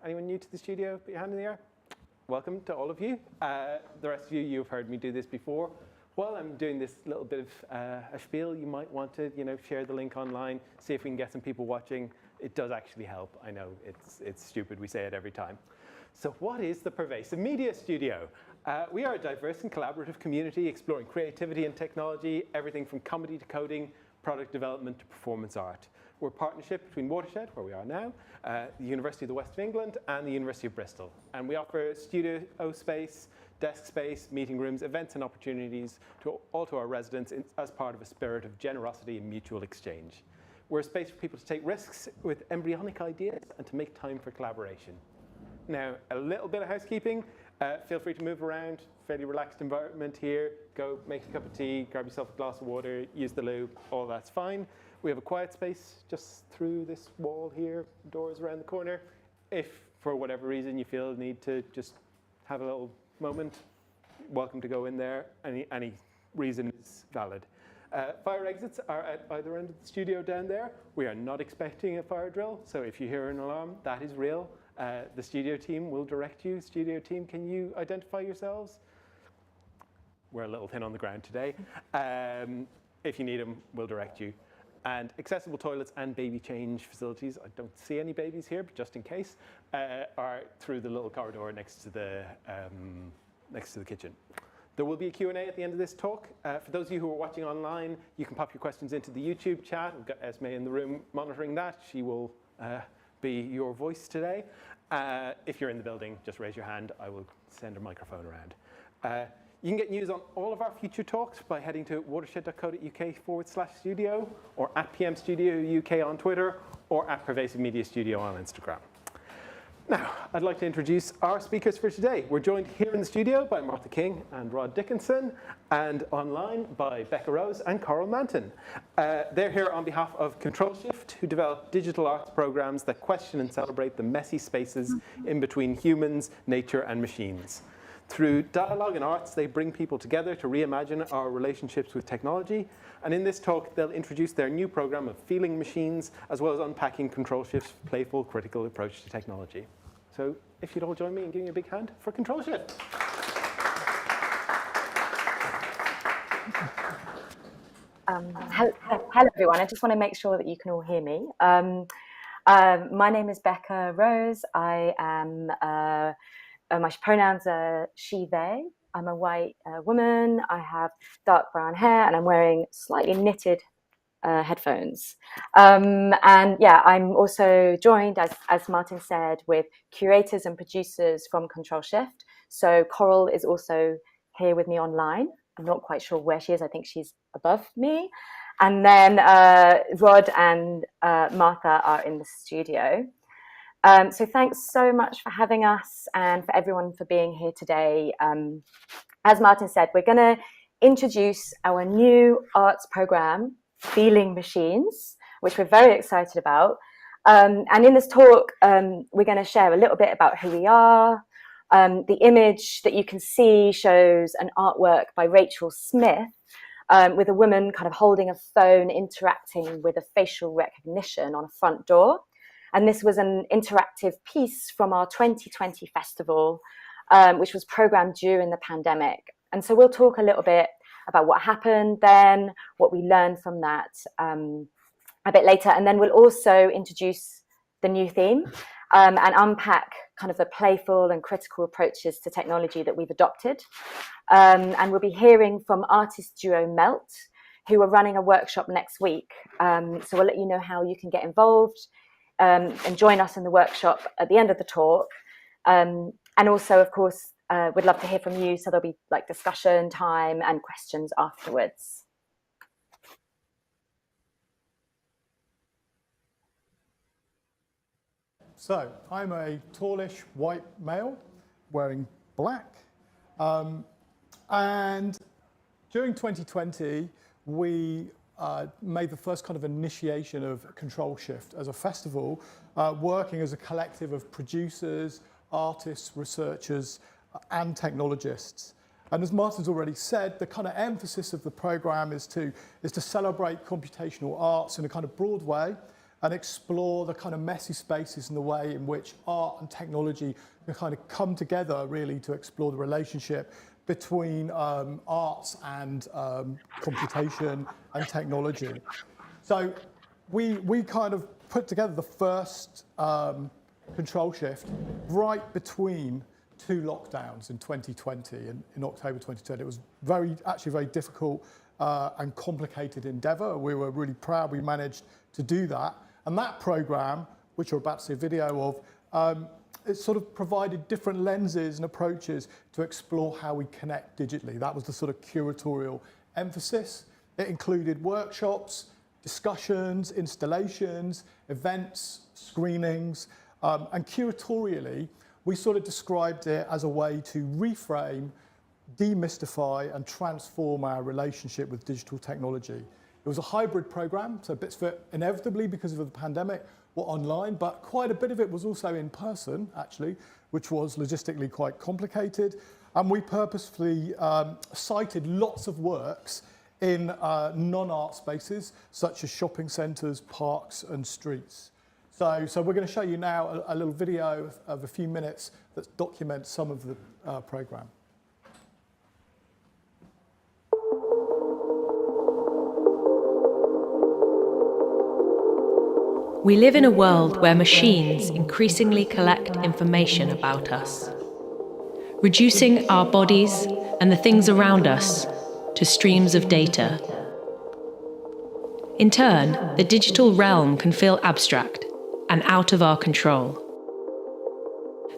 Anyone new to the studio? Put your hand in the air. Welcome to all of you. The rest of you, you've heard me do this before. While I'm doing this little bit of a spiel, you might want to, share the link online, see if we can get some people watching. It does actually help. I know it's stupid. We say it every time. So what is the Pervasive Media Studio? We are a diverse and collaborative community exploring creativity and technology, everything from comedy to coding, product development to performance art. We're a partnership between Watershed, where we are now, the University of the West of England, and the University of Bristol. And we offer studio space, desk space, meeting rooms, events and opportunities to our residents as part of a spirit of generosity and mutual exchange. We're a space for people to take risks with embryonic ideas and to make time for collaboration. Now, a little bit of housekeeping. Feel free to move around, fairly relaxed environment here. Go make a cup of tea, grab yourself a glass of water, use the loo, all that's fine. We have a quiet space just through this wall here, doors around the corner. If, for whatever reason, you feel the need to just have a little moment, welcome to go in there. Any reason is valid. Fire exits are at either end of the studio down there. We are not expecting a fire drill, so if you hear an alarm, that is real. The studio team will direct you. Studio team, can you identify yourselves? We're a little thin on the ground today. If you need them, we'll direct you. And accessible toilets and baby change facilities, I don't see any babies here, but just in case, are through the little corridor next to the kitchen. There will be a Q&A at the end of this talk. For those of you who are watching online, you can pop your questions into the YouTube chat. We've got Esme in the room monitoring that. She will be your voice today. If you're in the building, just raise your hand. I will send a microphone around. You can get news on all of our future talks by heading to watershed.co.uk/studio or at PM Studio UK on Twitter or at Pervasive Media Studio on Instagram. Now, I'd like to introduce our speakers for today. We're joined here in the studio by Martha King and Rod Dickinson, and online by Becca Rose and Coral Manton. They're here on behalf of Control Shift, who develop digital arts programs that question and celebrate the messy spaces in between humans, nature, and machines. Through dialogue and arts, they bring people together to reimagine our relationships with technology. And in this talk, they'll introduce their new program of feeling machines, as well as unpacking Control Shift's playful, critical approach to technology. So if you'd all join me in giving a big hand for Control Shift. Hello, everyone. I just want to make sure that you can all hear me. My name is Becca Rose. I am... my pronouns are she, they. I'm a white woman. I have dark brown hair, and I'm wearing slightly knitted headphones. And yeah, I'm also joined, as Martin said, with curators and producers from Control Shift. So Coral is also here with me online. I'm not quite sure where she is. I think she's above me. And then Rod and Martha are in the studio. So thanks so much for having us and for everyone for being here today. As Martin said, we're going to introduce our new arts program, Feeling Machines, which we're very excited about. And in this talk, we're going to share a little bit about who we are. The image that you can see shows an artwork by Rachel Smith with a woman kind of holding a phone, interacting with a facial recognition on a front door. And this was an interactive piece from our 2020 festival, which was programmed during the pandemic. And so we'll talk a little bit about what happened then, what we learned from that a bit later. And then we'll also introduce the new theme and unpack kind of the playful and critical approaches to technology that we've adopted. And we'll be hearing from artist duo Melt, who are running a workshop next week. So we'll let you know how you can get involved. And join us in the workshop at the end of the talk. And also, of course, we'd love to hear from you. So there'll be like discussion time and questions afterwards. So I'm a tallish white male wearing black. And during 2020, we made the first kind of initiation of Control Shift as a festival, working as a collective of producers, artists, researchers, and technologists. And as Martin's already said, the kind of emphasis of the program is to celebrate computational arts in a kind of broad way, and explore the kind of messy spaces and the way in which art and technology can kind of come together really to explore the relationship between arts and computation and technology. So we kind of put together the first control shift right between two lockdowns in 2020, in October 2020. It was actually very difficult and complicated endeavour. We were really proud we managed to do that. And that programme, which you're about to see a video of, it sort of provided different lenses and approaches to explore how we connect digitally. That was the sort of curatorial emphasis. It included workshops, discussions, installations, events, screenings, and curatorially, we sort of described it as a way to reframe, demystify, and transform our relationship with digital technology. It was a hybrid program, so bits of it inevitably because of the pandemic were online, but quite a bit of it was also in person, actually, which was logistically quite complicated. And we purposefully cited lots of works in non-art spaces, such as shopping centres, parks, and streets. So we're going to show you now a little video of a few minutes that documents some of the programme. We live in a world where machines increasingly collect information about us, reducing our bodies and the things around us to streams of data. In turn, the digital realm can feel abstract and out of our control.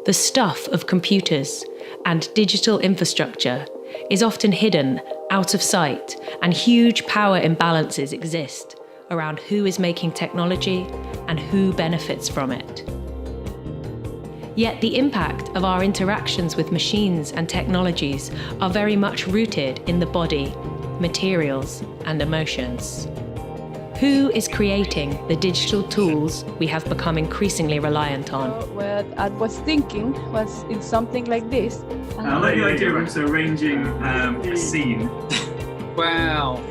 The stuff of computers and digital infrastructure is often hidden, out of sight, and huge power imbalances exist around who is making technology and who benefits from it. Yet the impact of our interactions with machines and technologies are very much rooted in the body, materials, and emotions. Who is creating the digital tools we have become increasingly reliant on? What I was thinking was in something like this. I like the idea of also arranging a scene. Wow.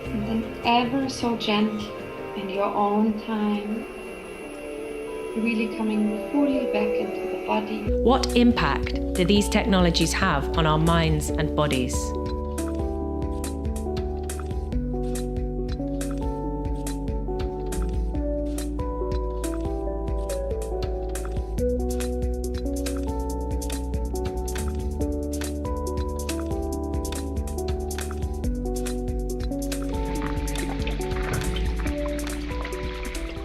And then ever so gentle in your own time, really coming fully back into the body. What impact do these technologies have on our minds and bodies?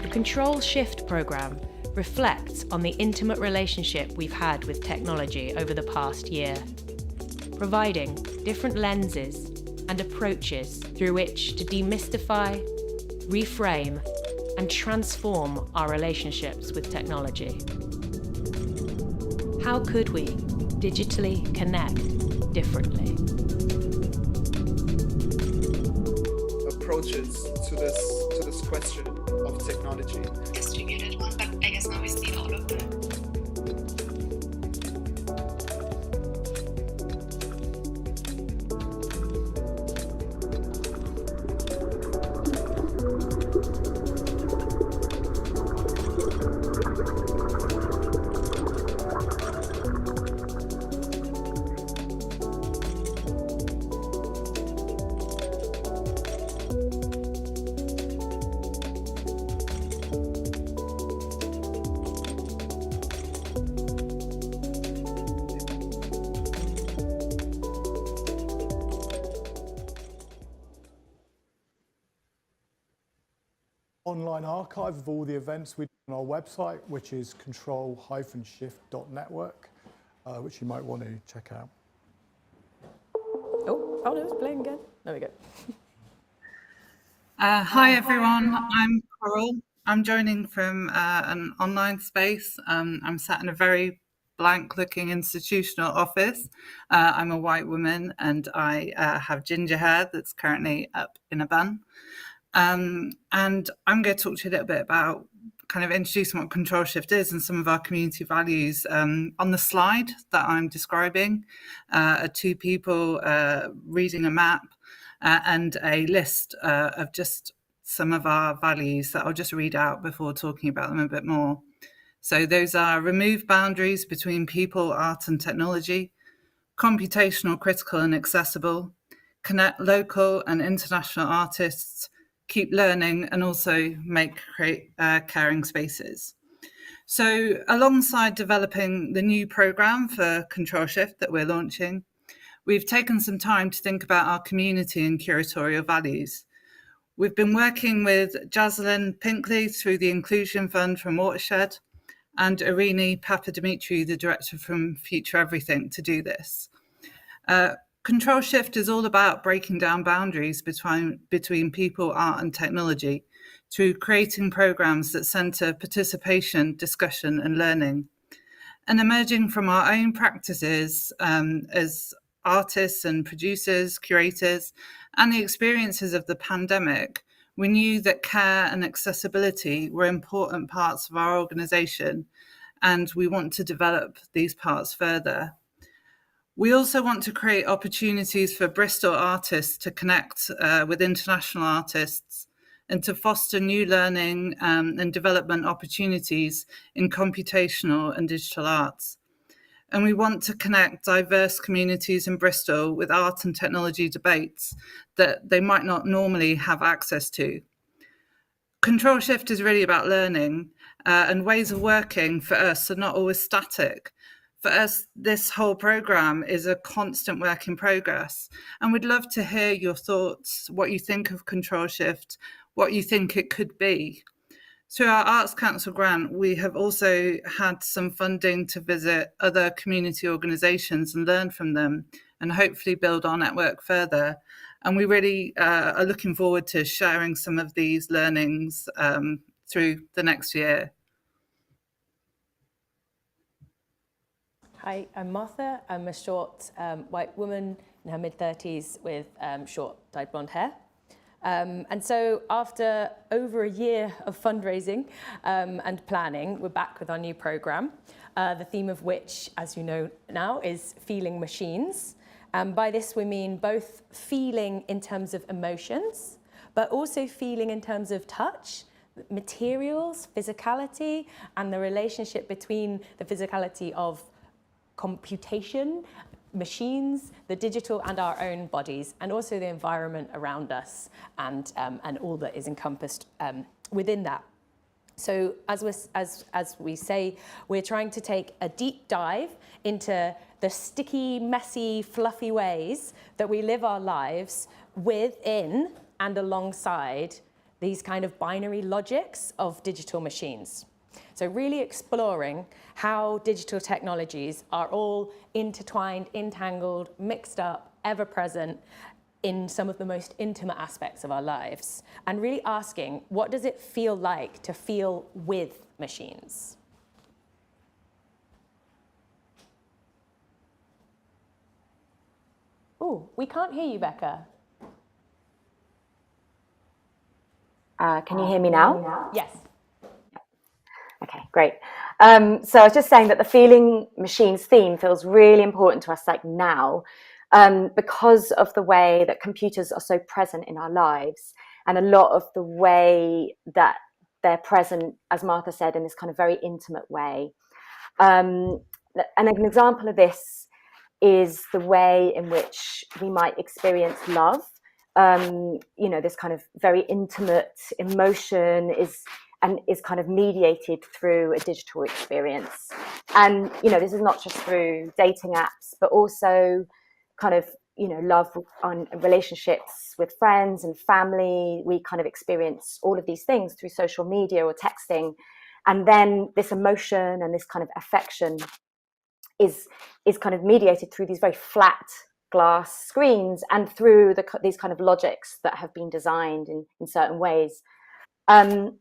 The Control Shift programme reflects on the intimate relationship we've had with technology over the past year, providing different lenses and approaches through which to demystify, reframe, and transform our relationships with technology. How could we digitally connect differently? Approaches to this question of technology. Distributed one, but I guess now we see all of them. Online archive of all the events we do on our website, which is control-shift.network, which you might want to check out. Oh, no, it's playing again. There we go. Hi everyone, I'm Coral. I'm joining from an online space. I'm sat in a very blank-looking institutional office. I'm a white woman and I have ginger hair that's currently up in a bun. And I'm going to talk to you a little bit about kind of introducing what control shift is and some of our community values. On the slide that I'm describing are two people reading a map and a list of just some of our values that I'll just read out before talking about them a bit more. So those are: remove boundaries between people, art and technology; computational, critical and accessible; connect local and international artists; keep learning; and also create caring spaces. So alongside developing the new programme for Control Shift that we're launching, we've taken some time to think about our community and curatorial values. We've been working with Jaslyn Pinkley through the Inclusion Fund from Watershed, and Irini Papadimitriou, the director from Future Everything, to do this. Control Shift is all about breaking down boundaries between people, art and technology through creating programmes that centre participation, discussion and learning. And emerging from our own practices as artists and producers, curators, and the experiences of the pandemic, we knew that care and accessibility were important parts of our organisation, and we want to develop these parts further. We also want to create opportunities for Bristol artists to connect with international artists and to foster new learning and development opportunities in computational and digital arts. And we want to connect diverse communities in Bristol with art and technology debates that they might not normally have access to. Control Shift is really about learning, and ways of working for us are not always static. For us, this whole programme is a constant work in progress, and we'd love to hear your thoughts, what you think of Control Shift, what you think it could be. Through our Arts Council grant, we have also had some funding to visit other community organisations and learn from them, and hopefully build our network further. And we really are looking forward to sharing some of these learnings through the next year. Hi, I'm Martha. I'm a short white woman in her mid-30s with short dyed blonde hair. And so after over a year of fundraising and planning, we're back with our new programme, the theme of which, as you know now, is feeling machines. By this we mean both feeling in terms of emotions, but also feeling in terms of touch, materials, physicality, and the relationship between the physicality of computation, machines, the digital and our own bodies, and also the environment around us and all that is encompassed within that. So as we say, we're trying to take a deep dive into the sticky, messy, fluffy ways that we live our lives within and alongside these kind of binary logics of digital machines. So really exploring how digital technologies are all intertwined, entangled, mixed up, ever present in some of the most intimate aspects of our lives, and really asking, what does it feel like to feel with machines? Oh, we can't hear you, Becca. Can you hear me now? Yes. Okay, great. So I was just saying that the feeling machines theme feels really important to us like now, because of the way that computers are so present in our lives, and a lot of the way that they're present, as Martha said, in this kind of very intimate way. And an example of this is the way in which we might experience love. You know, this kind of very intimate emotion is kind of mediated through a digital experience. And, you know, this is not just through dating apps, but also kind of, you know, love on relationships with friends and family. We kind of experience all of these things through social media or texting. And then this emotion and this kind of affection is kind of mediated through these very flat glass screens and through these kind of logics that have been designed in certain ways. And,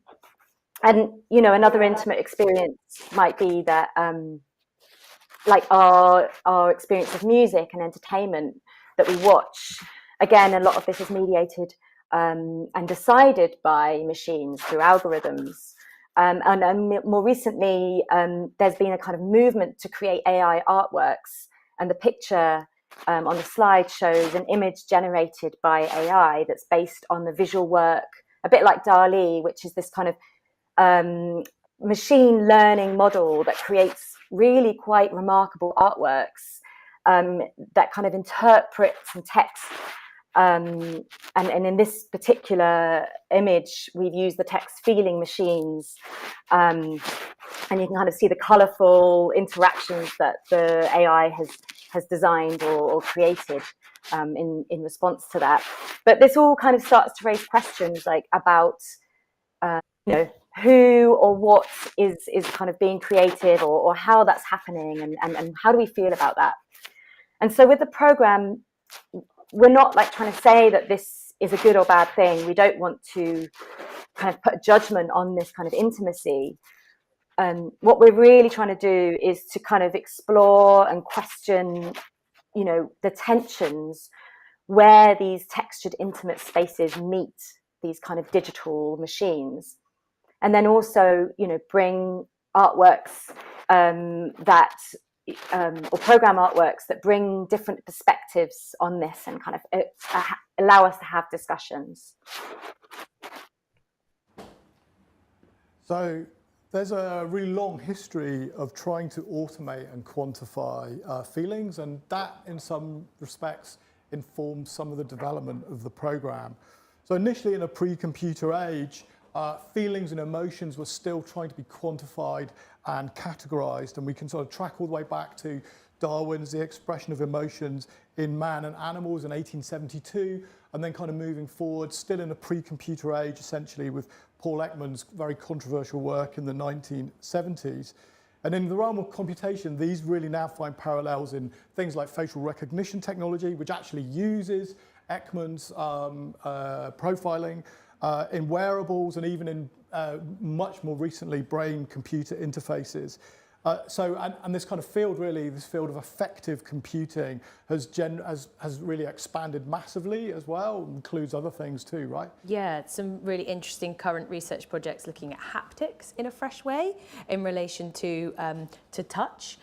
you know, another intimate experience might be that, like our experience of music and entertainment that we watch. Again, a lot of this is mediated and decided by machines through algorithms. And more recently, there's been a kind of movement to create AI artworks. And the picture on the slide shows an image generated by AI that's based on the visual work, a bit like DALL-E, which is this kind of machine learning model that creates really quite remarkable artworks that kind of interpret some text. And in this particular image, we've used the text feeling machines. And you can kind of see the colorful interactions that the AI has designed or created in response to that. But this all kind of starts to raise questions like about, who or what is kind of being created or how that's happening and how do we feel about that? And so with the program, we're not like trying to say that this is a good or bad thing. We don't want to kind of put a judgment on this kind of intimacy. What we're really trying to do is to kind of explore and question, the tensions where these textured, intimate spaces meet these kind of digital machines. And then also, bring artworks or program artworks that bring different perspectives on this and kind of allow us to have discussions. So there's a really long history of trying to automate and quantify feelings, and that in some respects informs some of the development of the program. So initially in a pre-computer age, feelings and emotions were still trying to be quantified and categorized, and we can sort of track all the way back to Darwin's The Expression of Emotions in Man and Animals in 1872, and then kind of moving forward, still in a pre-computer age, essentially, with Paul Ekman's very controversial work in the 1970s. And in the realm of computation, these really now find parallels in things like facial recognition technology, which actually uses Ekman's profiling, in wearables, and even in much more recently brain-computer interfaces. And this kind of field, really, this field of affective computing has really expanded massively as well, includes other things too, right? Yeah, some really interesting current research projects looking at haptics in a fresh way in relation to touch.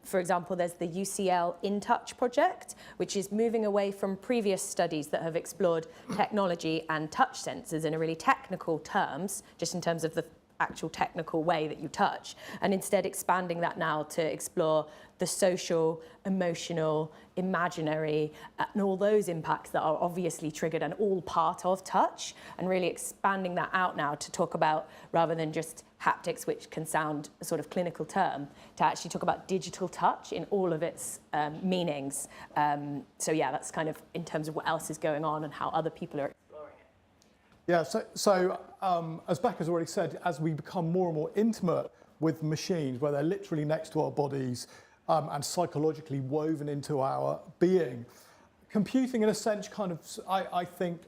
For example, there's the UCL In Touch project, which is moving away from previous studies that have explored technology and touch sensors in a really technical terms, just in terms of the actual technical way that you touch, and instead expanding that now to explore the social, emotional, imaginary, and all those impacts that are obviously triggered and all part of touch, and really expanding that out now to talk about, rather than just haptics, which can sound a sort of clinical term, to actually talk about digital touch in all of its meanings. So yeah, that's kind of in terms of what else is going on and how other people are. Yeah, so as Becca's already said, as we become more and more intimate with machines, where they're literally next to our bodies and psychologically woven into our being, computing in a sense kind of, I think,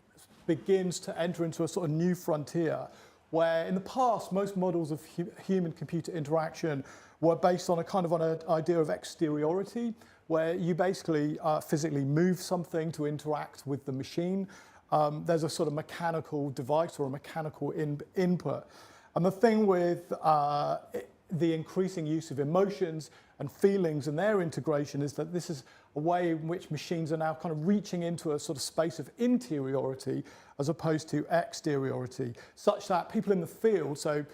begins to enter into a sort of new frontier, where in the past, most models of human-computer interaction were based on an idea of exteriority, where you basically physically move something to interact with the machine. There's a sort of mechanical device or a mechanical input. And the thing with the increasing use of emotions and feelings and their integration is that this is a way in which machines are now kind of reaching into a sort of space of interiority as opposed to exteriority, such that people in the field, so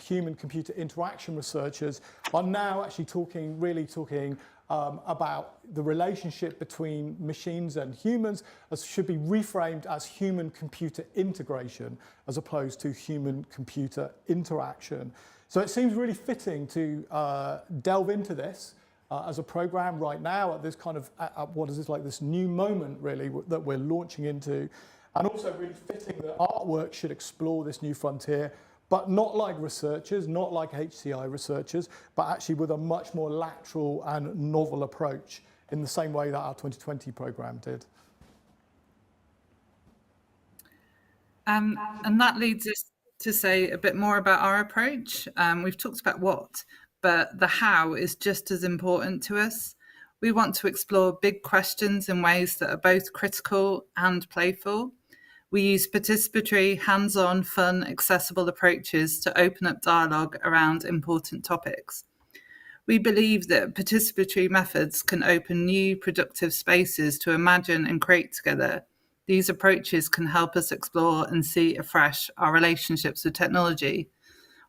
human-computer interaction researchers, are now actually talking about the relationship between machines and humans as should be reframed as human-computer integration as opposed to human-computer interaction. So it seems really fitting to delve into this as a program right now at this kind of, this new moment really that we're launching into, and also really fitting that artwork should explore this new frontier, but not like researchers, not like HCI researchers, but actually with a much more lateral and novel approach in the same way that our 2020 program did. And that leads us to say a bit more about our approach. We've talked about what, but the how is just as important to us. We want to explore big questions in ways that are both critical and playful. We use participatory, hands-on, fun, accessible approaches to open up dialogue around important topics. We believe that participatory methods can open new productive spaces to imagine and create together. These approaches can help us explore and see afresh our relationships with technology.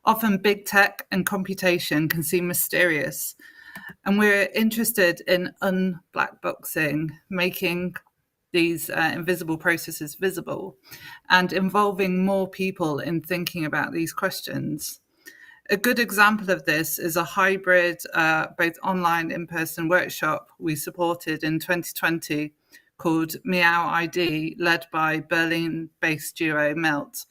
Often big tech and computation can seem mysterious, and we're interested in unblackboxing, making these invisible processes visible and involving more people in thinking about these questions. A good example of this is a hybrid, both online and in-person workshop we supported in 2020 called Meow ID, led by Berlin-based duo Melt.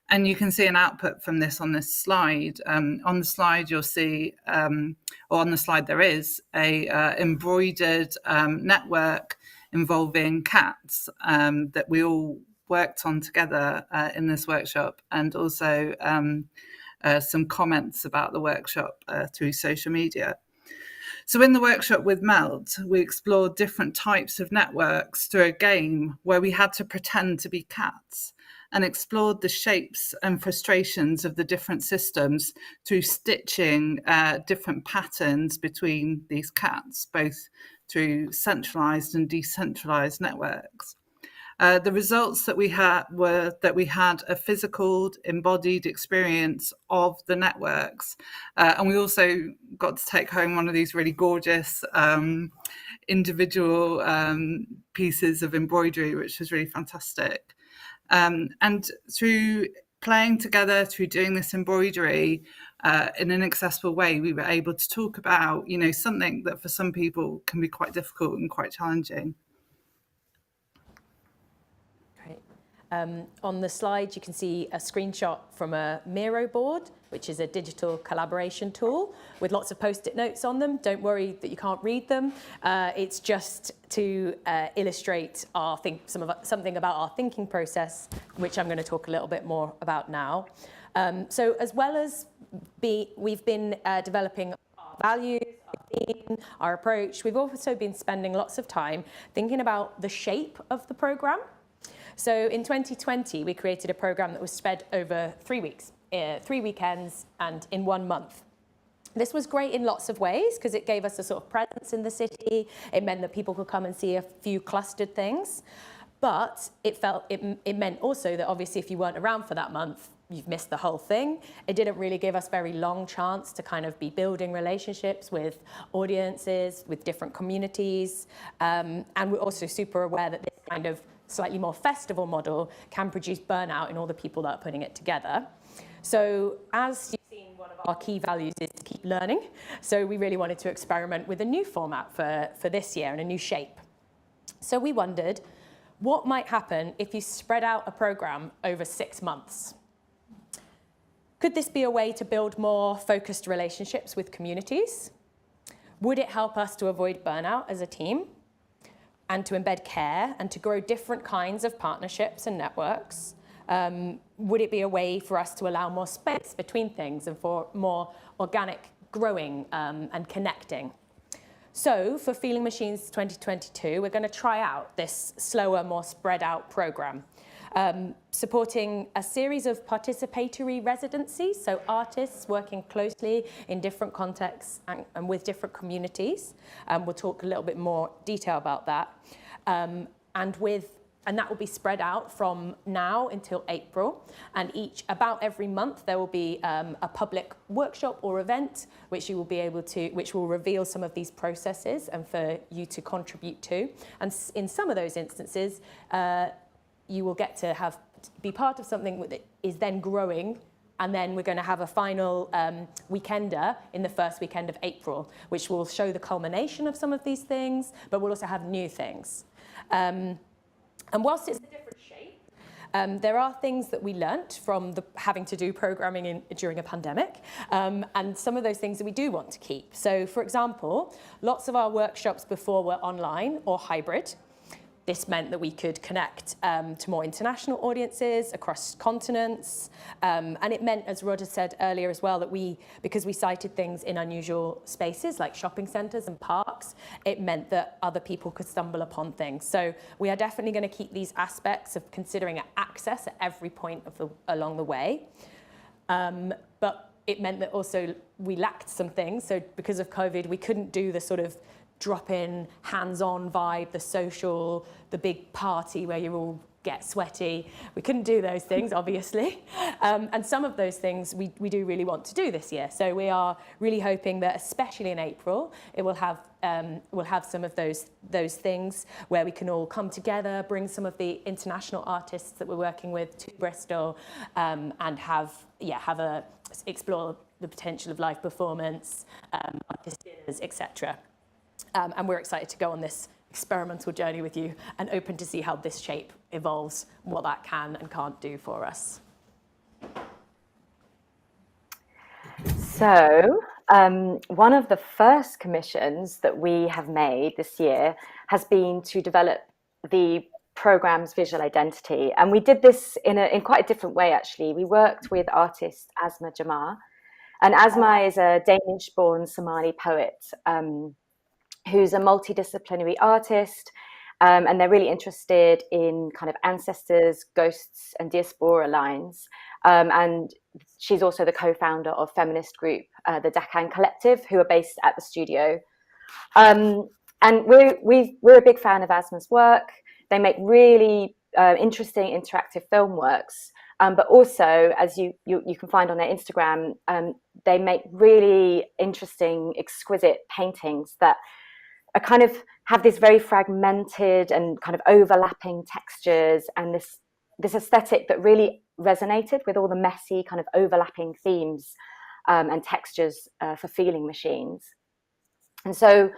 And you can see an output from this on this slide. On the slide you'll see, or on the slide there is, a embroidered network involving cats that we all worked on together in this workshop, and also some comments about the workshop through social media. So in the workshop with Melt, we explored different types of networks through a game where we had to pretend to be cats, and explored the shapes and frustrations of the different systems through stitching different patterns between these cats, both through centralized and decentralized networks. The results that we had were that we had a physical, embodied experience of the networks. And we also got to take home one of these really gorgeous individual pieces of embroidery, which was really fantastic. And through playing together, through doing this embroidery in an accessible way, we were able to talk about, something that for some people can be quite difficult and quite challenging. Great. On the slide, you can see a screenshot from a Miro board, which is a digital collaboration tool with lots of post-it notes on them. Don't worry that you can't read them. It's just to illustrate something about our thinking process, which I'm going to talk a little bit more about now. So as well as we've been developing our values, our theme, our approach, we've also been spending lots of time thinking about the shape of the program. So in 2020, we created a program that was spread over 3 weeks. 3 weekends and in 1 month. This was great in lots of ways because it gave us a sort of presence in the city. It meant that people could come and see a few clustered things. But it meant also that obviously if you weren't around for that month, you've missed the whole thing. It didn't really give us very long chance to kind of be building relationships with audiences, with different communities. And we're also super aware that this kind of slightly more festival model can produce burnout in all the people that are putting it together. So as you've seen, one of our key values is to keep learning. So we really wanted to experiment with a new format for this year and a new shape. So we wondered, what might happen if you spread out a program over 6 months? Could this be a way to build more focused relationships with communities? Would it help us to avoid burnout as a team and to embed care and to grow different kinds of partnerships and networks? Would it be a way for us to allow more space between things and for more organic growing and connecting? So for Feeling Machines 2022, we're going to try out this slower, more spread out program, supporting a series of participatory residencies, so artists working closely in different contexts and with different communities. We'll talk a little bit more detail about that. And that will be spread out from now until April. And about every month, there will be a public workshop or event which will reveal some of these processes and for you to contribute to. And in some of those instances, you will get to be part of something that is then growing. And then we're going to have a final weekender in the first weekend of April, which will show the culmination of some of these things, but we'll also have new things. And whilst it's a different shape, there are things that we learnt from having to do programming during a pandemic, and some of those things that we do want to keep. So, for example, lots of our workshops before were online or hybrid. this meant that we could connect to more international audiences across continents. And it meant, as Rod has said earlier as well, that because we cited things in unusual spaces like shopping centres and parks, it meant that other people could stumble upon things. So we are definitely going to keep these aspects of considering access at every point along the way. But it meant that also we lacked some things. So because of COVID, we couldn't do the sort of drop-in, hands-on vibe, the social, the big party where you all get sweaty. We couldn't do those things, obviously. And some of those things we do really want to do this year. So we are really hoping that, especially in April, it will have some of those things where we can all come together, bring some of the international artists that we're working with to Bristol, and explore the potential of live performance, artist dinners, etc. And we're excited to go on this experimental journey with you and open to see how this shape evolves, what that can and can't do for us. So one of the first commissions that we have made this year has been to develop the programme's visual identity. And we did this in quite a different way, actually. We worked with artist Asma Jamar. And Asma is a Danish-born Somali poet who's a multidisciplinary artist, and they're really interested in kind of ancestors, ghosts, and diaspora lines. And she's also the co-founder of feminist group, the Dakan Collective, who are based at the studio. And we're a big fan of Asma's work. They make really interesting interactive film works, but also, as you can find on their Instagram, they make really interesting, exquisite paintings that are kind of have this very fragmented and kind of overlapping textures, and this aesthetic that really resonated with all the messy kind of overlapping themes and textures for feeling machines. And so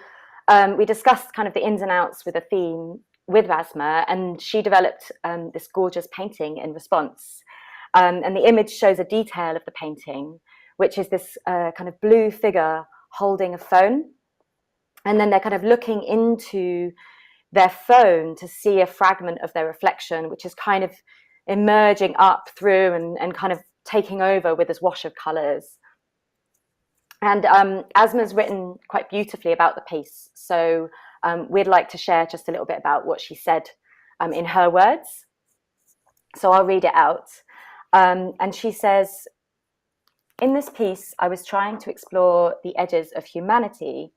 we discussed kind of the ins and outs with a theme with Asma, and she developed this gorgeous painting in response. And the image shows a detail of the painting, which is this kind of blue figure holding a phone. And then they're kind of looking into their phone to see a fragment of their reflection, which is kind of emerging up through and kind of taking over with this wash of colours. And Asma's written quite beautifully about the piece. So we'd like to share just a little bit about what she said in her words. So I'll read it out. And she says, "In this piece, I was trying to explore the edges of humanity,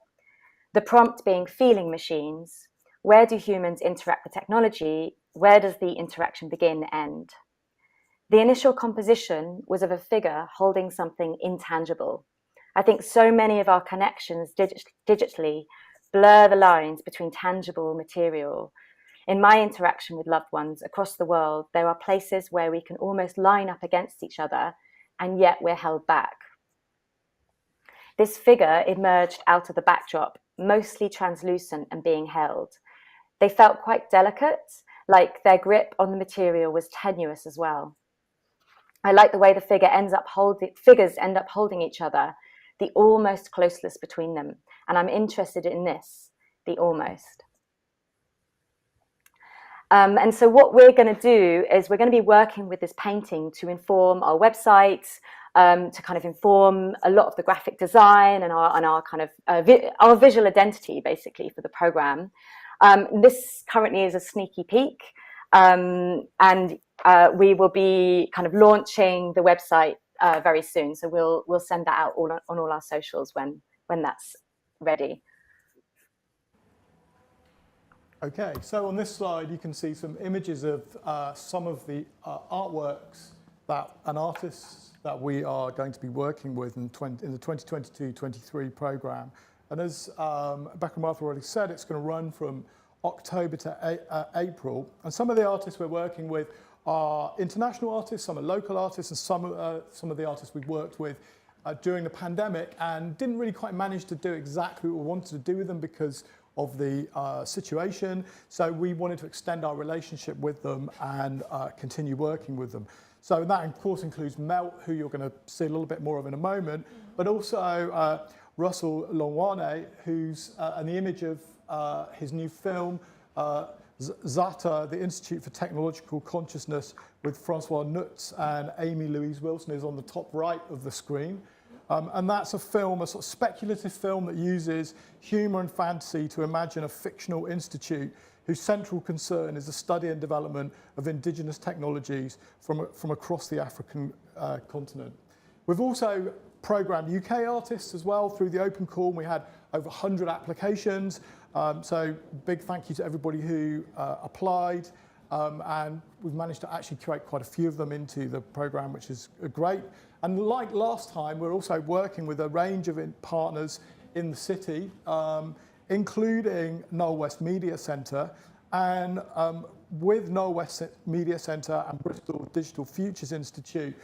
the prompt being feeling machines. Where do humans interact with technology? Where does the interaction begin, end? The initial composition was of a figure holding something intangible. I think so many of our connections digitally blur the lines between tangible material. In my interaction with loved ones across the world, there are places where we can almost line up against each other, and yet we're held back. This figure emerged out of the backdrop, mostly translucent and being held. They felt quite delicate, like their grip on the material was tenuous as well. I like the way the figures end up holding each other, the almost closeness between them. And I'm interested in this, the almost." And so what we're going to do is we're going to be working with this painting to inform our website, to kind of inform a lot of the graphic design and our kind of our visual identity, basically, for the programme. This currently is a sneaky peek, and we will be kind of launching the website very soon. So we'll send that out on all our socials when that's ready. Okay, so on this slide you can see some images of some of the artworks and artists that we are going to be working with in the 2022-23 programme. And as Becca and Martha already said, it's going to run from October to April. And some of the artists we're working with are international artists, some are local artists, and some of the artists we've worked with during the pandemic and didn't really quite manage to do exactly what we wanted to do with them because of the situation. So we wanted to extend our relationship with them and continue working with them. So that, of course, includes Melt, who you're going to see a little bit more of in a moment, but also Russell Longwane, who's and the image of his new film, Zata, the Institute for Technological Consciousness, with Francois Nutz and Amy Louise Wilson, is on the top right of the screen. And that's a film, a sort of speculative film that uses humour and fantasy to imagine a fictional institute whose central concern is the study and development of indigenous technologies from across the African continent. We've also programmed UK artists as well through the open call. We had over 100 applications. So big thank you to everybody who applied. And we've managed to actually curate quite a few of them into the program, which is great. And like last time, we're also working with a range of partners in the city, including Noel West Media Centre. And with Noel West Media Centre and Bristol Digital Futures Institute,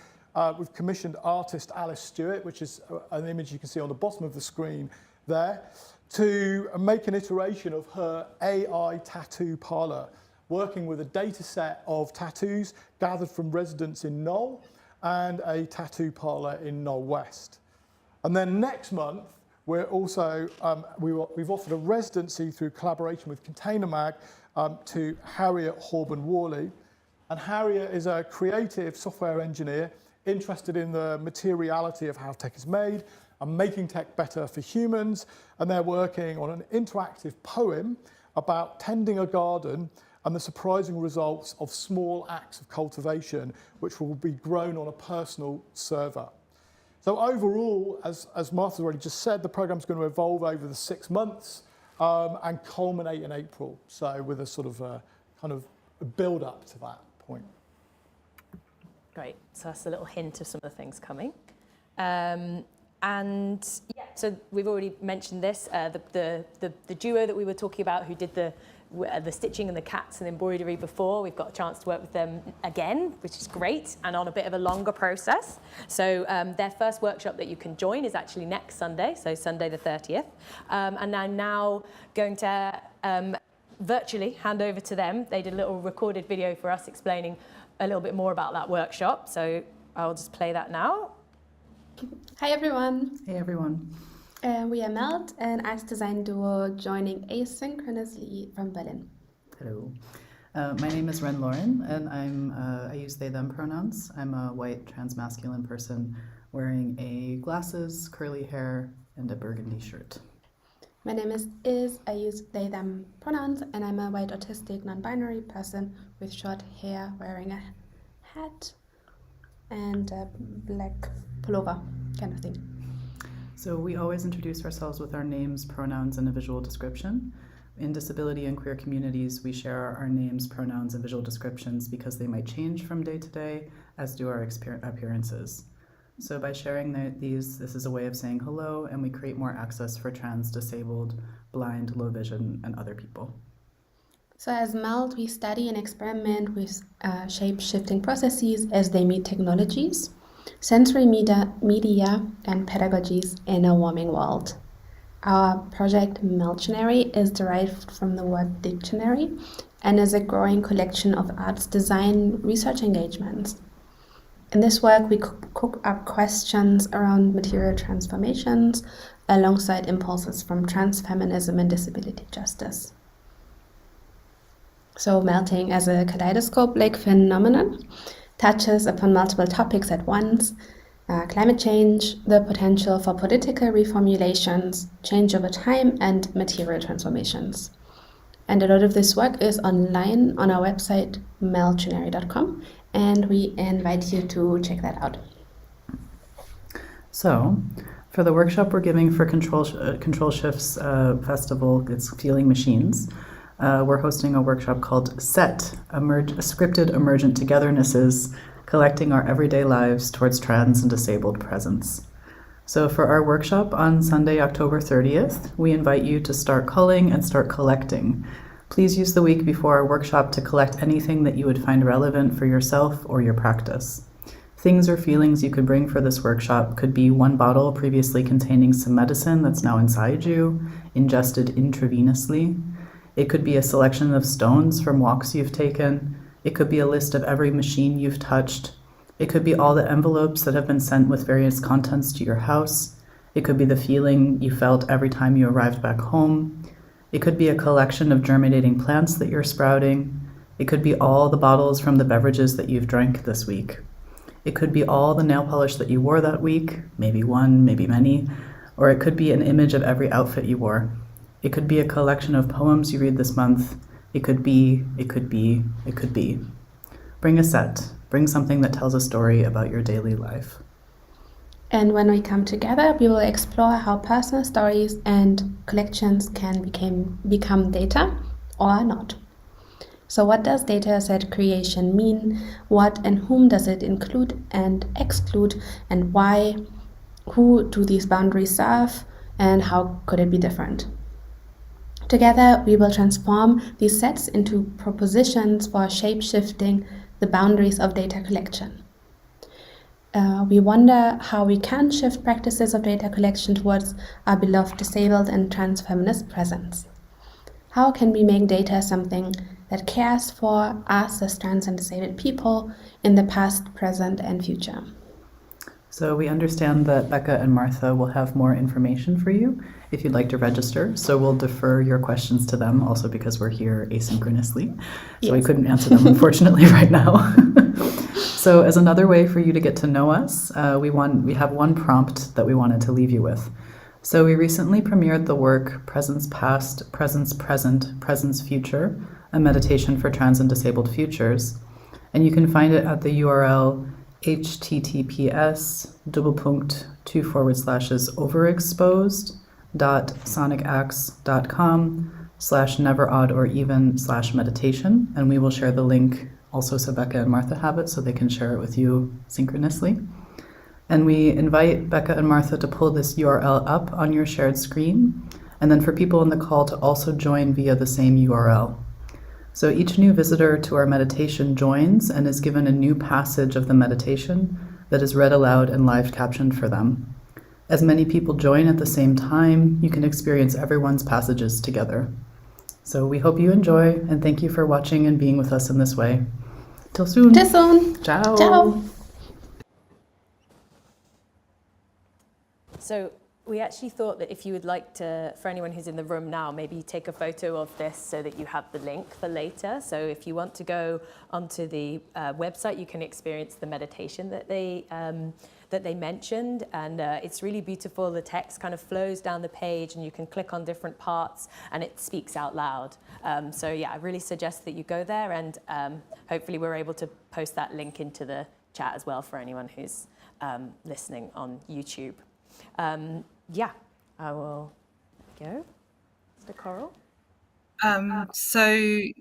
we've commissioned artist Alice Stewart, which is an image you can see on the bottom of the screen there, to make an iteration of her AI tattoo parlour, working with a data set of tattoos gathered from residents in Knoll and a tattoo parlour in Knoll West. And then next month, we're also, we've offered a residency through collaboration with Container Mag to Harriet Horban-Worley. And Harriet is a creative software engineer interested in the materiality of how tech is made and making tech better for humans. And they're working on an interactive poem about tending a garden and the surprising results of small acts of cultivation, which will be grown on a personal server. So overall, as Martha's already just said, the program's going to evolve over the 6 months and culminate in April. So with a sort of kind of build up to that point. Great. So that's a little hint of some of the things coming. And yeah, so we've already mentioned this, the duo that we were talking about who did the stitching and the cats and embroidery before. We've got a chance to work with them again, which is great, and on a bit of a longer process. So their first workshop that you can join is actually next Sunday, so Sunday the 30th. And I'm now going to virtually hand over to them. They did a little recorded video for us explaining a little bit more about that workshop. So I'll just play that now. Hi everyone. Hey everyone. We are Meld, an arts design duo joining asynchronously from Berlin. Hello. My name is Ren Lauren, and I use they them pronouns. I'm a white transmasculine person wearing glasses, curly hair, and a burgundy shirt. My name is I use they them pronouns, and I'm a white autistic non-binary person with short hair, wearing a hat and a black pullover kind of thing. So we always introduce ourselves with our names, pronouns, and a visual description. In disability and queer communities, we share our names, pronouns, and visual descriptions because they might change from day to day, as do our appearances. So by sharing this is a way of saying hello, and we create more access for trans, disabled, blind, low vision, and other people. So as MELD, we study and experiment with shape-shifting processes as they meet technologies, sensory media, and pedagogies in a warming world. Our project Meltionary is derived from the word dictionary and is a growing collection of arts design research engagements. In this work, we cook up questions around material transformations alongside impulses from trans feminism and disability justice. So melting as a kaleidoscope-like phenomenon touches upon multiple topics at once: climate change, the potential for political reformulations, change over time, and material transformations. And a lot of this work is online on our website, meltionary.com, and we invite you to check that out. So, for the workshop we're giving for Control Shift's festival, it's Feeling Machines. We're hosting a workshop called SET, Scripted Emergent Togethernesses, Collecting Our Everyday Lives Towards Trans and Disabled Presence. So for our workshop on Sunday, October 30th, we invite you to start culling and start collecting. Please use the week before our workshop to collect anything that you would find relevant for yourself or your practice. Things or feelings you could bring for this workshop could be one bottle previously containing some medicine that's now inside you, ingested intravenously. It could be a selection of stones from walks you've taken. It could be a list of every machine you've touched. It could be all the envelopes that have been sent with various contents to your house. It could be the feeling you felt every time you arrived back home. It could be a collection of germinating plants that you're sprouting. It could be all the bottles from the beverages that you've drank this week. It could be all the nail polish that you wore that week, maybe one, maybe many, or it could be an image of every outfit you wore. It could be a collection of poems you read this month. It could be. Bring a set. Bring something that tells a story about your daily life. And when we come together, we will explore how personal stories and collections can become data or not. So what does data set creation mean? What and whom does it include and exclude? And why? Who do these boundaries serve? And how could it be different? Together, we will transform these sets into propositions for shape-shifting the boundaries of data collection. We wonder how we can shift practices of data collection towards our beloved disabled and trans feminist presence. How can we make data something that cares for us as trans and disabled people in the past, present, and future? So we understand that Becca and Martha will have more information for you if you'd like to register. So we'll defer your questions to them, also because we're here asynchronously. So we couldn't answer them, unfortunately, right now. So as another way for you to get to know us, we have one prompt that we wanted to leave you with. So we recently premiered the work Presence Past, Presence Present, Presence Future, a meditation for trans and disabled futures. And you can find it at the URL https://overexposed.sonicacts.com/neverodd-or-even/meditation. And we will share the link also so Becca and Martha have it so they can share it with you synchronously. And we invite Becca and Martha to pull this URL up on your shared screen, and then for people in the call to also join via the same URL. So each new visitor to our meditation joins and is given a new passage of the meditation that is read aloud and live captioned for them. As many people join at the same time, you can experience everyone's passages together. So we hope you enjoy, and thank you for watching and being with us in this way. Till soon. Till soon. Ciao. Ciao. So we actually thought that if you would like to, for anyone who's in the room now, maybe take a photo of this so that you have the link for later. So if you want to go onto the website, you can experience the meditation that they mentioned. And it's really beautiful. The text kind of flows down the page and you can click on different parts and it speaks out loud. So yeah, I really suggest that you go there, and hopefully we're able to post that link into the chat as well for anyone who's listening on YouTube. Yeah, I will go. Mr. Coral? So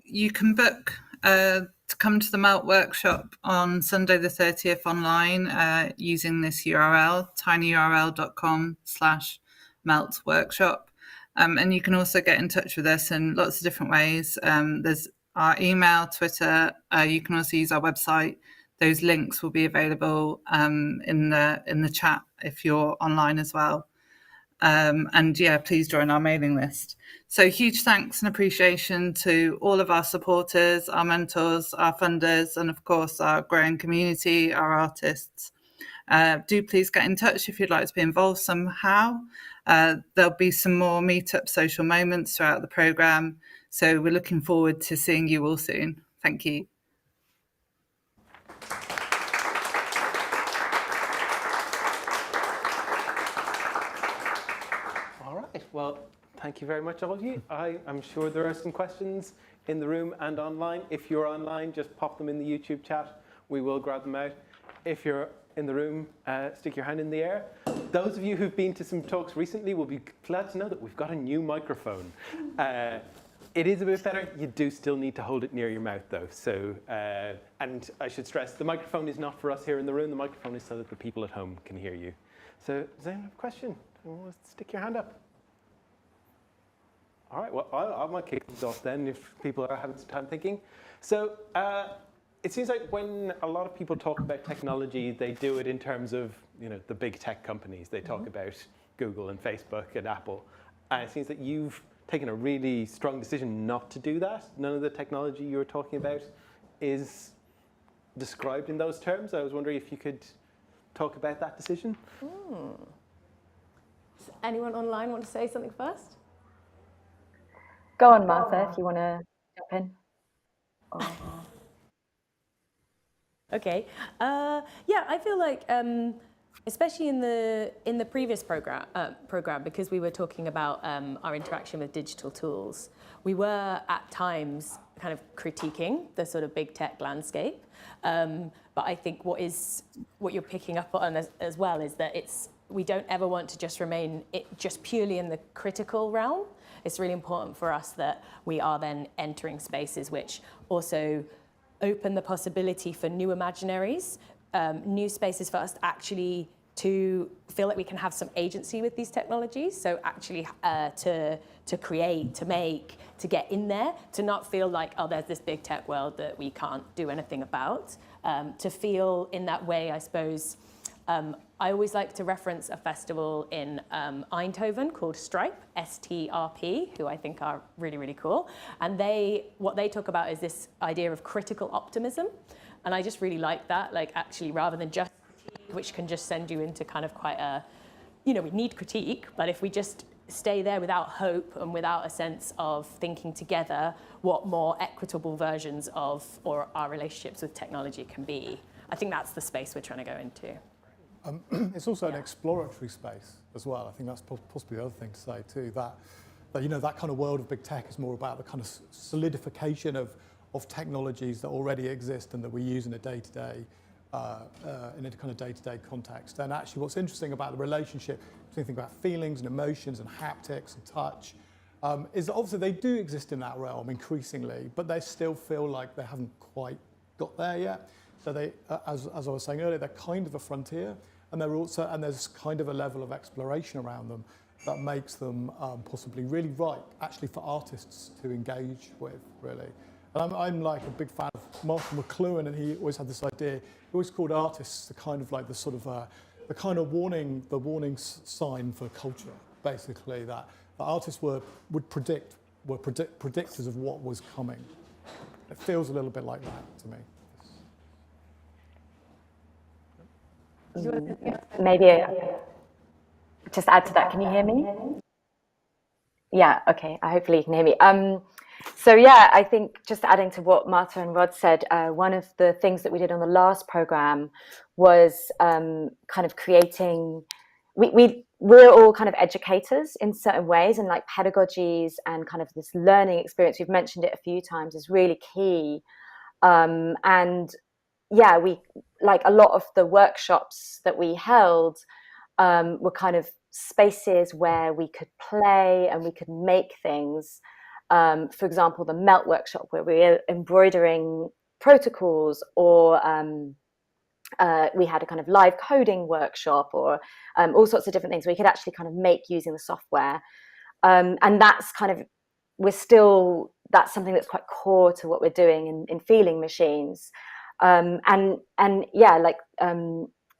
you can book to come to the Melt workshop on Sunday the 30th online using this URL, tinyurl.com/Melt workshop. And you can also get in touch with us in lots of different ways. There's our email, Twitter. You can also use our website. Those links will be available in the chat if you're online as well. And yeah, please join our mailing list. So huge thanks and appreciation to all of our supporters, our mentors, our funders, and of course our growing community, our artists. Do please get in touch if you'd like to be involved somehow. There'll be some more meetup social moments throughout the programme. So we're looking forward to seeing you all soon. Thank you. Well, thank you very much, all of you. I'm sure there are some questions in the room and online. If you're online, just pop them in the YouTube chat. We will grab them out. If you're in the room, stick your hand in the air. Those of you who've been to some talks recently will be glad to know that we've got a new microphone. It is a bit better. You do still need to hold it near your mouth, though. So, and I should stress, the microphone is not for us here in the room. The microphone is so that the people at home can hear you. So, does anyone have a question? Stick your hand up. All right, well, I might kick things off then if people are having some time thinking. So it seems like when a lot of people talk about technology, they do it in terms of, the big tech companies. They talk about Google and Facebook and Apple. And it seems that you've taken a really strong decision not to do that. None of the technology you were talking about is described in those terms. I was wondering if you could talk about that decision. Does anyone online want to say something first? Go on, Martha, if you want to jump in. Okay. Yeah, I feel like, especially in the previous program, because we were talking about our interaction with digital tools, we were at times kind of critiquing the sort of big tech landscape. But I think what you're picking up on as well is that we don't ever want to just remain just purely in the critical realm. It's really important for us that we are then entering spaces which also open the possibility for new imaginaries, new spaces for us to feel like we can have some agency with these technologies. So actually to create, to make, to get in there, to not feel like, oh, there's this big tech world that we can't do anything about. To feel in that way, I suppose. I always like to reference a festival in Eindhoven called Stripe, STRP, who I think are really, really cool. And what they talk about is this idea of critical optimism. And I just really like that, like actually rather than just critique, which can just send you into kind of quite a, we need critique, but if we just stay there without hope and without a sense of thinking together what more equitable versions of or our relationships with technology can be, I think that's the space we're trying to go into. It's also an exploratory space as well. I think that's possibly the other thing to say too, that that kind of world of big tech is more about the kind of solidification of technologies that already exist and that we use in a day-to-day, in a kind of day-to-day context. And actually what's interesting about the relationship between things about feelings and emotions and haptics and touch is that obviously they do exist in that realm increasingly, but they still feel like they haven't quite got there yet. So they, as I was saying earlier, they're kind of a frontier, and there's kind of a level of exploration around them that makes them possibly really right, actually, for artists to engage with, really. And I'm like a big fan of Marshall McLuhan, and he always had this idea. He always called artists the kind of like the sort of the kind of warning sign for culture, basically, that the artists were predictors of what was coming. It feels a little bit like that to me. Maybe just add to that. Can you hear me? Yeah, okay. Hopefully you can hear me. So yeah, I think just adding to what Martha and Rod said, one of the things that we did on the last program was kind of creating, we're all kind of educators in certain ways, and like pedagogies and kind of this learning experience, we've mentioned it a few times, is really key. And yeah, we, like a lot of the workshops that we held were kind of spaces where we could play and we could make things. For example, the Melt workshop where we were embroidering protocols, or we had a kind of live coding workshop, or all sorts of different things we could actually kind of make using the software. And that's kind of, that's something that's quite core to what we're doing in Feeling Machines. And yeah, like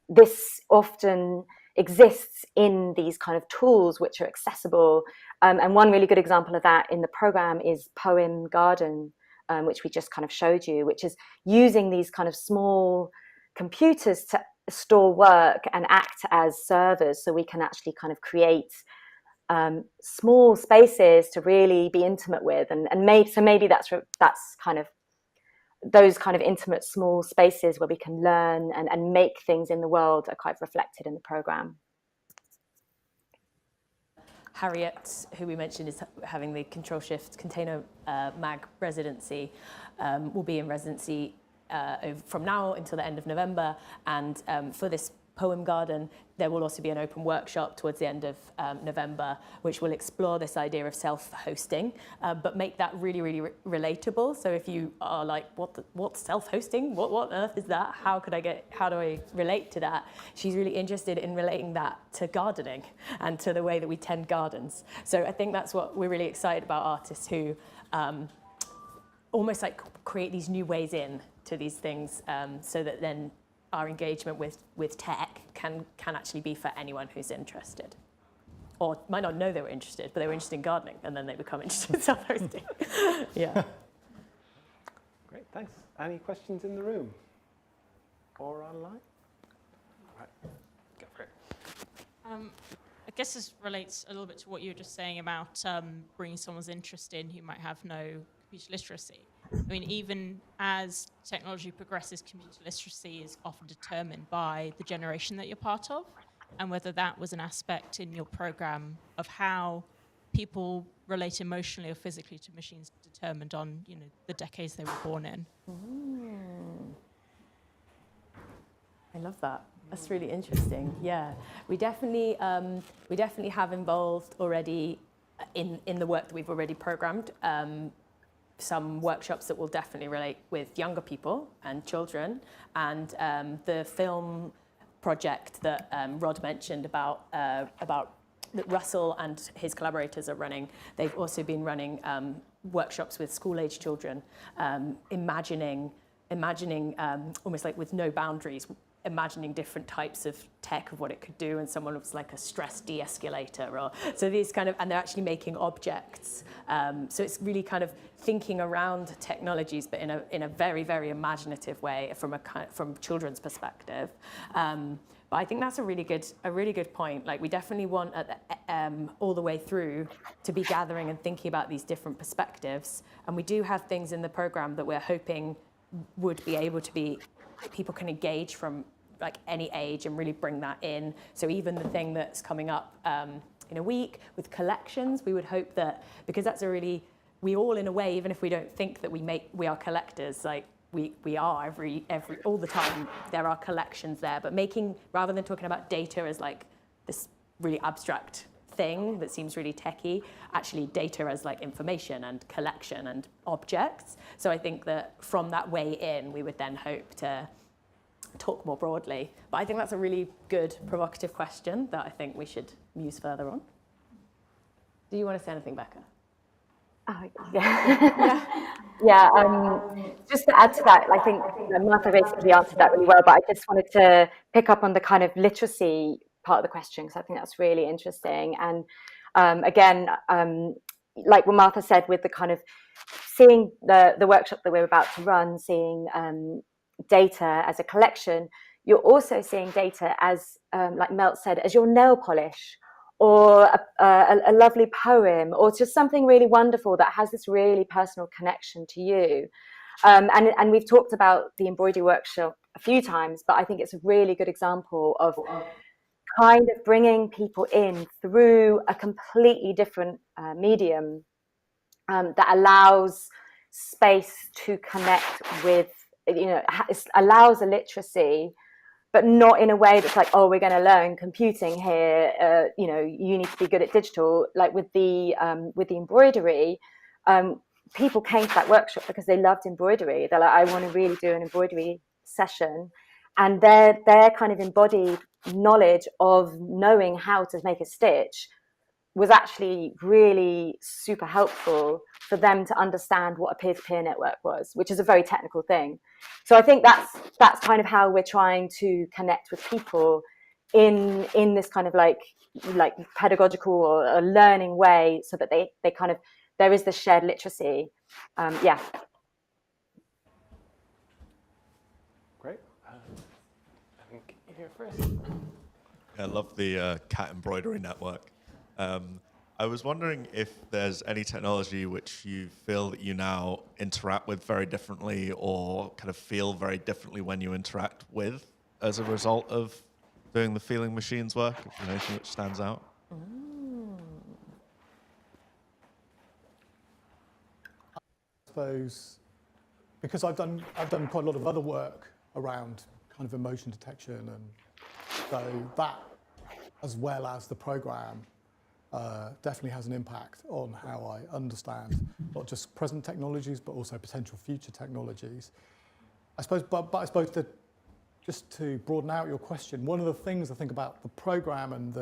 this often exists in these kind of tools which are accessible. And one really good example of that in the program is Poem Garden, which we just kind of showed you, which is using these kind of small computers to store work and act as servers, so we can actually kind of create small spaces to really be intimate with, and maybe that's kind of those kind of intimate small spaces where we can learn and make things in the world are quite reflected in the program. Harriet, who we mentioned is having the Control Shift Container Mag residency, will be in residency from now until the end of November. And for this Poem Garden, there will also be an open workshop towards the end of November, which will explore this idea of self-hosting, but make that really, really relatable. So if you are like, what's self-hosting? What on earth is that? How do I relate to that? She's really interested in relating that to gardening and to the way that we tend gardens. So I think that's what we're really excited about, artists who almost like create these new ways in to these things, so that then our engagement with tech can actually be for anyone who's interested, or might not know they were interested, but they were interested in gardening, and then they become interested in self-hosting. Yeah. Great, thanks. Any questions in the room or online? All right, go for it. guess this relates a little bit to what you were just saying about bringing someone's interest in who might have no computer literacy. I mean, even as technology progresses, computer literacy is often determined by the generation that you're part of, and whether that was an aspect in your program of how people relate emotionally or physically to machines determined on, the decades they were born in. I love that. That's really interesting. Yeah, we definitely have involved already in the work that we've already programmed. Some workshops that will definitely relate with younger people and children, and the film project that Rod mentioned about that Russell and his collaborators are running. They've also been running workshops with school-age children, imagining almost like with no boundaries, imagining different types of tech of what it could do, and someone was like a stress de-escalator, or so these kind of, and they're actually making objects. So it's really kind of thinking around technologies, but in a very, very imaginative way from children's perspective. But I think that's a really good point. Like, we definitely want all the way through to be gathering and thinking about these different perspectives. And we do have things in the program that we're hoping would be able to be, people can engage from like any age and really bring that in. So even the thing that's coming up in a week with collections, we would hope that, because that's we all in a way, even if we don't think that we are collectors, like we are all the time, there are collections there, but rather than talking about data as like this really abstract thing that seems really techie, actually data as like information and collection and objects. So I think that from that way in, we would then hope to talk more broadly. But I think that's a really good provocative question that I think we should muse further on. Do you want to say anything, Becca? Just to add to that, I think Martha basically answered that really well, but I just wanted to pick up on the kind of literacy part of the question, because I think that's really interesting. And again, like what Martha said, with the kind of seeing the workshop that we're about to run, seeing data as a collection, you're also seeing data as, like Melt said, as your nail polish, or a lovely poem, or just something really wonderful that has this really personal connection to you. And we've talked about the embroidery workshop a few times, but I think it's a really good example of kind of bringing people in through a completely different medium that allows space to connect with, allows a literacy, but not in a way that's like, oh, we're going to learn computing here. You need to be good at digital. Like with the embroidery, people came to that workshop because they loved embroidery. They're like, I want to really do an embroidery session, and their kind of embodied knowledge of knowing how to make a stitch was actually really super helpful for them to understand what a peer-to-peer network was, which is a very technical thing. So I think that's kind of how we're trying to connect with people in this kind of like pedagogical or learning way, so that they kind of, there is this shared literacy. Great. I think you're here first. I love the cat embroidery network. I was wondering if there's any technology which you feel that you now interact with very differently, or kind of feel very differently when you interact with, as a result of doing the feeling machines work, if there's anything which stands out. I suppose because I've done quite a lot of other work around kind of emotion detection, and so that, as well as the program, definitely has an impact on how I understand not just present technologies, but also potential future technologies. I suppose, but I suppose that just to broaden out your question, one of the things I think about the program and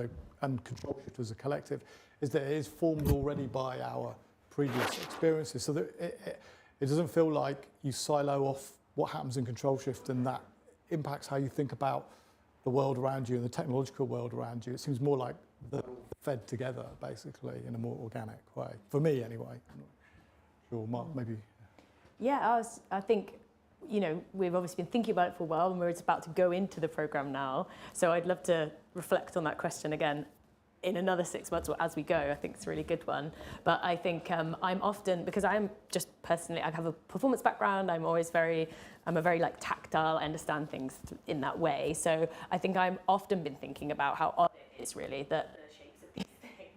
Control Shift as a collective is that it is formed already by our previous experiences, so that it doesn't feel like you silo off what happens in Control Shift and that impacts how you think about the world around you and the technological world around you. It seems more like they're fed together, basically, in a more organic way. For me, anyway. I'm not sure, Mark, maybe. Yeah, I think, we've obviously been thinking about it for a while, and we're about to go into the program now. So I'd love to reflect on that question again in another 6 months or as we go. I think it's a really good one. But I think I'm often, because I'm just personally, I have a performance background, I'm a very like tactile, I understand things in that way. So I think I'm often been thinking about how odd it is really that the shapes of these things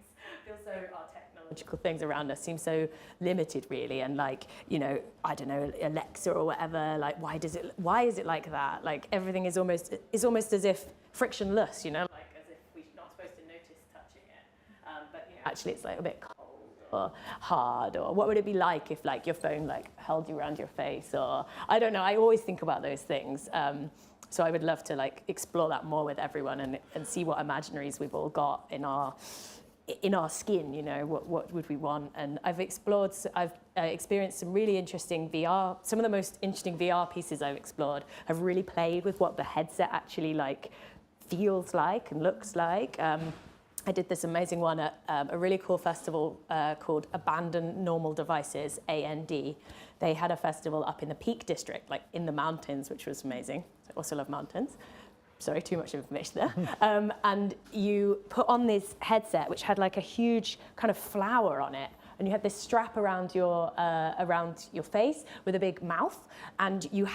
feel so, our technological things around us seem so limited really. And like, you know, I don't know, Alexa or whatever, like why is it like that? Like everything is almost as if frictionless, you know, like as if we're not supposed to notice touching it. But you know, actually it's like a bit cold or hard, or what would it be like if like your phone like held you around your face, or I don't know, I always think about those things. So I would love to like explore that more with everyone and see what imaginaries we've all got in our skin, you know, what would we want? And I've experienced some really interesting VR, some of the most interesting VR pieces I've explored have really played with what the headset actually like feels like and looks like. I did this amazing one at a really cool festival called Abandoned Normal Devices, AND. They had a festival up in the Peak District, like in the mountains, which was amazing. I also love mountains. Sorry, too much information there. And you put on this headset, which had like a huge kind of flower on it. And you had this strap around your face with a big mouth. And you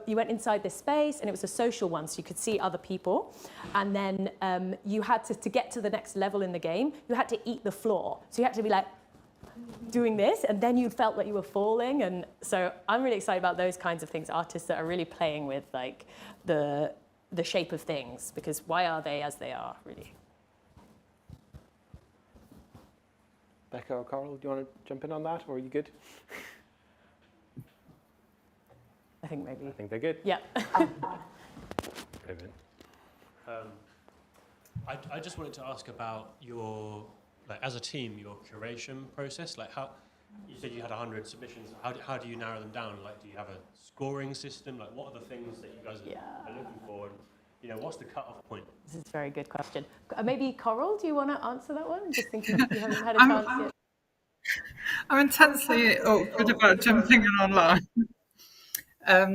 went inside this space, and it was a social one, so you could see other people. And then you had to get to the next level in the game, you had to eat the floor. So you had to be like, doing this, and then you felt like you were falling. And so I'm really excited about those kinds of things, artists that are really playing with like the shape of things, because why are they as they are, really? Becca or Carl, do you want to jump in on that, or are you good? I think they're good. Yeah. Brilliant. I just wanted to ask about your, like, as a team, your curation process. Like, how you said you had 100 submissions. How do you narrow them down? Like, do you have a scoring system? Like, what are the things that you guys are looking for? And, you know, what's the cut-off point? This is a very good question. Maybe Coral, do you want to answer that one? Just thinking you haven't had a chance yet. I'm intensely awkward about jumping in online. For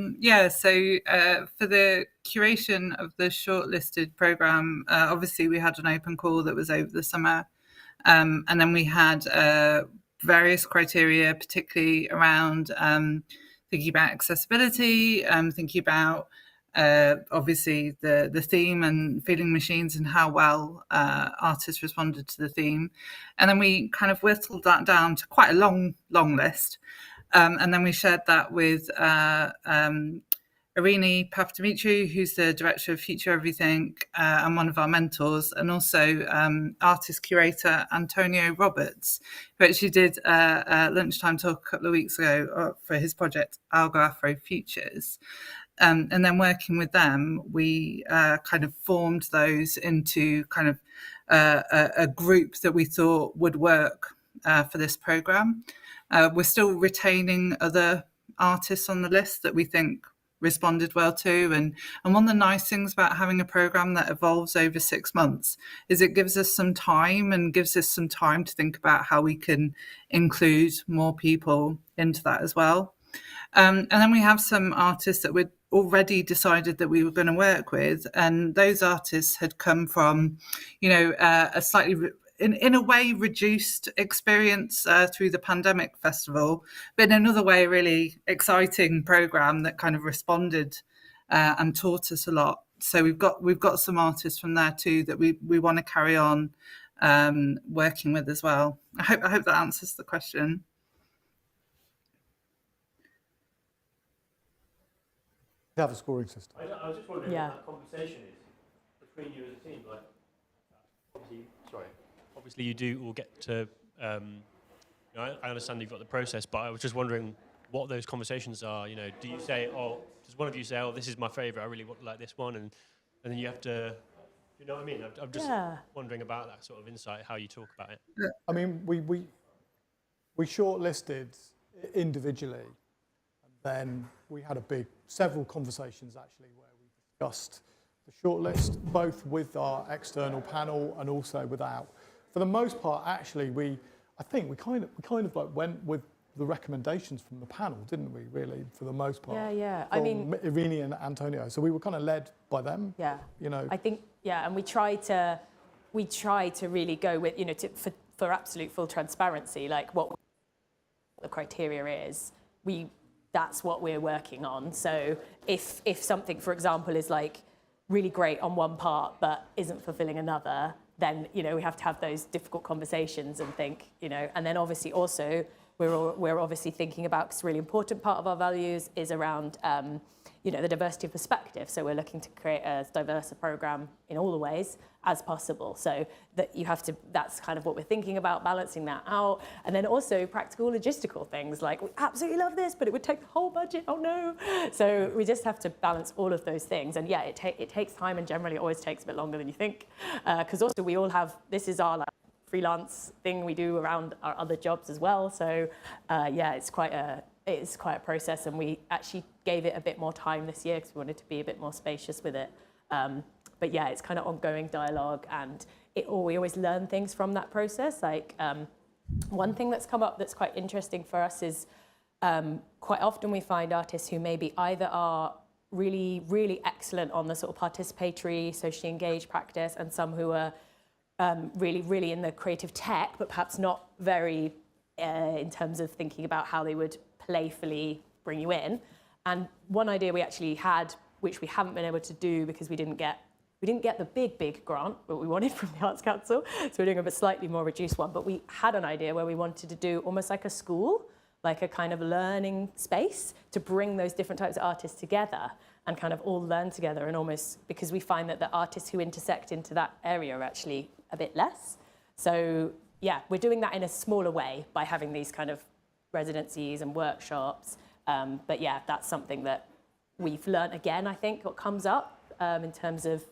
the curation of the shortlisted programme, obviously we had an open call that was over the summer. And then we had various criteria, particularly around thinking about accessibility, thinking about obviously the theme and feeling machines and how well artists responded to the theme. And then we kind of whittled that down to quite a long list. And then we shared that with Irini Papadimitri, who's the director of Future Everything and one of our mentors, and also artist curator Antonio Roberts, who actually did a lunchtime talk a couple of weeks ago for his project Algo Afro Futures. And then working with them, we kind of formed those into kind of a group that we thought would work for this programme. We're still retaining other artists on the list that we think responded well to. And one of the nice things about having a programme that evolves over 6 months is it gives us some time to think about how we can include more people into that as well. And then we have some artists that we'd already decided that we were going to work with. And those artists had come from, you know, a slightly in a way reduced experience through the pandemic festival, but in another way really exciting programme that kind of responded and taught us a lot. So we've got some artists from there too that we want to carry on working with as well. I hope that answers the question. You have a scoring system. I was just wondering what that conversation is between you as a team. Like, obviously you do all get to, you know, I understand you've got the process, but I was just wondering what those conversations are. You know, do you say, does one of you say, this is my favourite, I really like this one, and then you have to, you know what I mean? I'm just wondering about that sort of insight, how you talk about it. I mean, we shortlisted individually, and then we had several conversations actually where we discussed the shortlist, both with our external panel and also without. For the most part, actually, I think we kind of like went with the recommendations from the panel, didn't we? Really, for the most part. Yeah. I mean, Irini and Antonio. So we were kind of led by them. Yeah. You know. I think and we try to we try to really go with, you know, for absolute full transparency, like what the criteria is, that's what we're working on. So if something, for example, is like really great on one part but isn't fulfilling another, then, you know, we have to have those difficult conversations and think, you know, and then obviously also we're obviously thinking about, because a really important part of our values is around, you know, the diversity of perspective. So we're looking to create as diverse a program in all the ways as possible. So that you have to, that's kind of what we're thinking about, balancing that out. And then also practical logistical things like, we absolutely love this, but it would take the whole budget, oh no. So we just have to balance all of those things. And yeah, it takes time, and generally it always takes a bit longer than you think. Because also we all have, this is our freelance thing we do around our other jobs as well. So yeah, it's quite a process, and we actually gave it a bit more time this year because we wanted to be a bit more spacious with it. But yeah, it's kind of ongoing dialogue, and we always learn things from that process. Like one thing that's come up that's quite interesting for us is quite often we find artists who maybe either are really, really excellent on the sort of participatory, socially engaged practice, and some who are really, really in the creative tech, but perhaps not very in terms of thinking about how they would playfully bring you in. And one idea we actually had, which we haven't been able to do because we didn't get the big grant that we wanted from the Arts Council, so we're doing a slightly more reduced one, but we had an idea where we wanted to do almost like a school, like a kind of learning space to bring those different types of artists together and kind of all learn together, and almost, because we find that the artists who intersect into that area are actually a bit less. So yeah, we're doing that in a smaller way by having these kind of residencies and workshops. But yeah, that's something that we've learned again, I think, what comes up in terms of,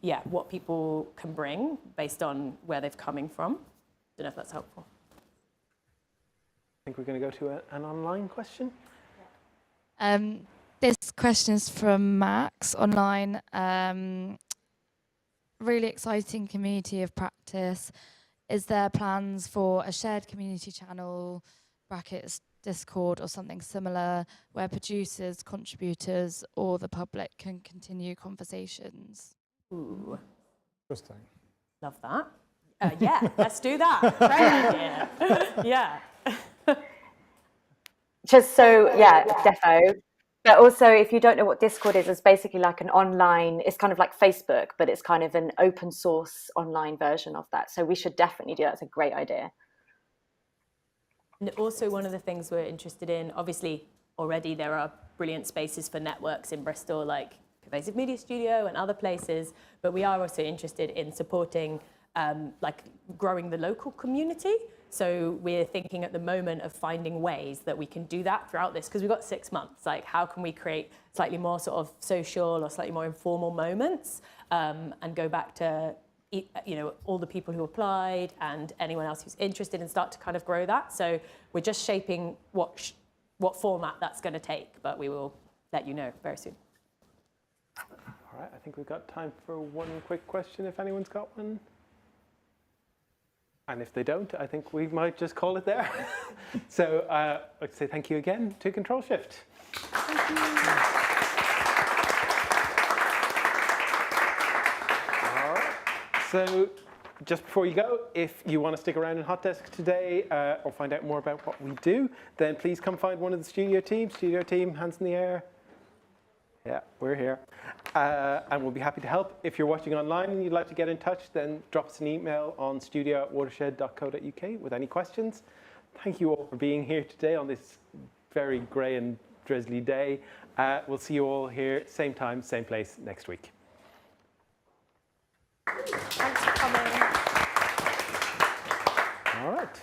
yeah, what people can bring based on where they're coming from. Don't know if that's helpful. I think we're going to go to an online question. This question is from Max online. Really exciting community of practice. Is there plans for a shared community channel, brackets Discord or something similar, where producers, contributors, or the public can continue conversations? Ooh. Interesting. Love that. Yeah, let's do that. Great idea. Yeah. Just so, yeah, defo. But also, if you don't know what Discord is, it's basically like an online, it's kind of like Facebook, but it's kind of an open source online version of that. So we should definitely do that. It's a great idea. And also one of the things we're interested in, obviously already there are brilliant spaces for networks in Bristol, like Pervasive Media Studio and other places, but we are also interested in supporting like growing the local community. So we're thinking at the moment of finding ways that we can do that throughout this, because we've got 6 months. Like, how can we create slightly more sort of social or slightly more informal moments, and go back to, you know, all the people who applied and anyone else who's interested, and start to kind of grow that. So we're just shaping what format that's going to take, but we will let you know very soon. All right, I think we've got time for one quick question if anyone's got one. And if they don't, I think we might just call it there. So I'd like to say thank you again to Control Shift. Thank you. All right. So just before you go, if you want to stick around in Hot Desk today or find out more about what we do, then please come find one of the studio team. Studio team, hands in the air. Yeah, we're here. And we'll be happy to help. If you're watching online and you'd like to get in touch, then drop us an email on studio@watershed.co.uk with any questions. Thank you all for being here today on this very grey and drizzly day. We'll see you all here, same time, same place next week. Thanks for coming. All right.